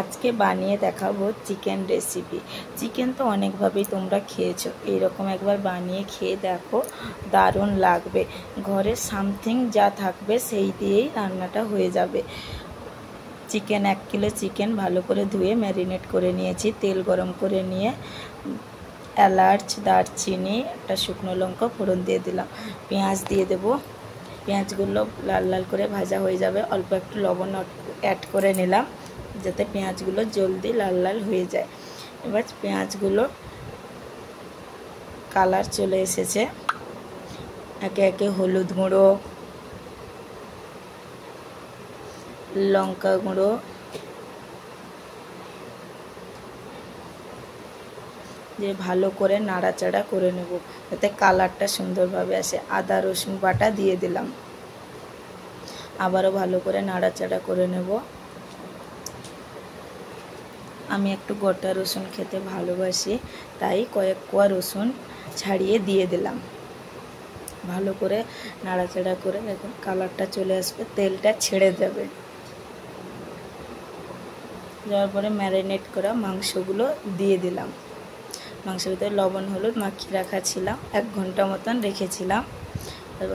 আজকে বানিয়ে দেখাবো চিকেন রেসিপি। চিকেন তো অনেকভাবেই তোমরা খেয়েছো, এইরকম একবার বানিয়ে খেয়ে দেখো, দারুণ লাগবে। ঘরে সামথিং যা থাকবে সেই দিয়েই রান্নাটা হয়ে যাবে। চিকেন 1 কিলো চিকেন ভালো করে ধুয়ে ম্যারিনেট করে নিয়েছি। তেল গরম করে নিয়ে এলাচ, দারচিনি, একটা শুকনো লঙ্কা ফোড়ন দিয়ে দিলাম। পেঁয়াজ দিয়ে দেবো। পেঁয়াজগুলো লাল লাল করে ভাজা হয়ে যাবে। অল্প একটু লবণ অ্যাড করে নিলাম যাতে পেঁয়াজগুলো জলদি লাল লাল হয়ে যায়। এবার পেঁয়াজগুলো কালার চলে এসেছে। একে একে হলুদ গুঁড়ো, লঙ্কা গুঁড়ো, দিয়ে ভালো করে নাড়াচাড়া করে নেব যাতে কালারটা সুন্দরভাবে আসে। আদা রসুন বাটা দিয়ে দিলাম। আবারও ভালো করে নাড়াচাড়া করে নেব। আমি একটু গোটা রসুন খেতে ভালোবাসি, তাই কয়েক কোয়া রসুন ছাড়িয়ে দিয়ে দিলাম। ভালো করে নাড়াচাড়া করে দেখুন কালারটা চলে আসবে, তেলটা ছেড়ে যাবে। যাওয়ার পরে ম্যারিনেট করা মাংসগুলো দিয়ে দিলাম। মাংসের ভিতরে লবণ হলুদ মাখিয়ে রাখা ছিলাম, 1 ঘন্টা মতন রেখেছিলাম।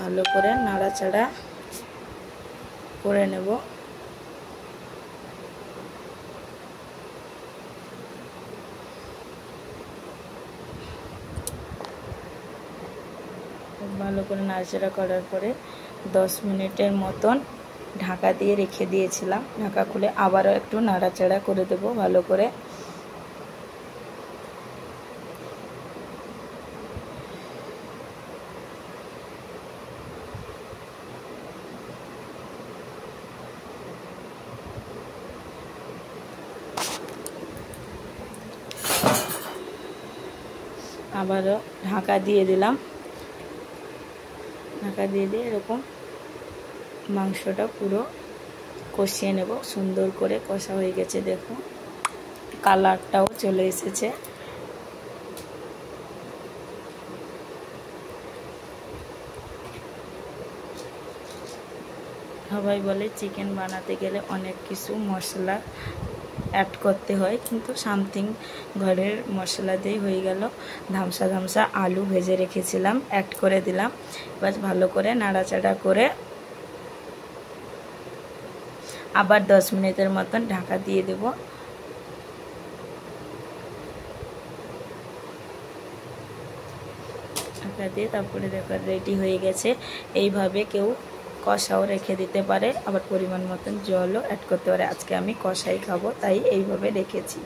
ভালো করে নাড়াচাড়া করে নেব। ভালো করে নাড়াচাড়া করার পরে 10 মিনিটের মতন ঢাকা দিয়ে রেখে দিয়েছিলাম। ঢাকা খুলে আবারও একটু নাড়াচাড়া করে দেব ভালো করে। আবারও ঢাকা দিয়ে দিলাম। ঢাকা দিয়ে এরকম মাংসটা পুরো কষিয়ে নেব। সুন্দর করে কষা হয়ে গেছে, দেখুন কালারটাও চলে এসেছে। সবাই বলে চিকেন বানাতে গেলে অনেক কিছু মশলা অ্যাড করতে হয়, কিন্তু সামথিং ঘরের মশলা দিয়ে হয়ে গেল। ধামসা ধামসা আলু ভেজে রেখেছিলাম, অ্যাড করে দিলাম। এবার ভালো করে নাড়াচাড়া করে আবার 10 মিনিটের মতন ঢাকা দিয়ে দেব। ঢাকা দিয়ে তারপরে দেখো রেডি হয়ে গেছে। এইভাবে কেউ কষাও রেখে দিতে পারে, আবার পরিমাণ মতন জলও অ্যাড করতে পারে। আজকে আমি কষাই খাবো, তাই এইভাবে রেখেছি।